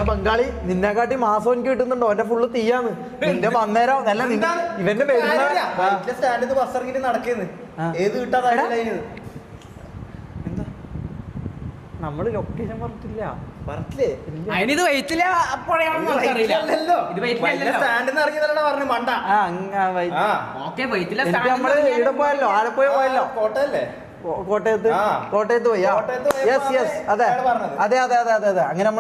ബംഗാളി നിന്നെക്കാട്ടി മാസം എനിക്ക് കിട്ടുന്നുണ്ടോ? എന്റെ ഫുള്ള് തീയാന്ന്. നിന്റെ വന്നേരം നല്ല ഇവന്റെ സ്റ്റാൻഡിൽ ബസ് ഇറങ്ങിട്ട് നടക്കുന്നു. ഏത് കിട്ടാതെ എന്താ നമ്മള് ലൊക്കേഷൻ പറഞ്ഞിട്ടില്ല. അതിനിത് വെയിറ്റില്ല നമ്മള് ഇവിടെ പോയല്ലോ, ആലപ്പുഴ പോയല്ലോ, കോട്ടയത്ത് പോയി. യെസ് യെസ്, അതെ അതെ അതെ അതെ അതെ അതെ. അങ്ങനെ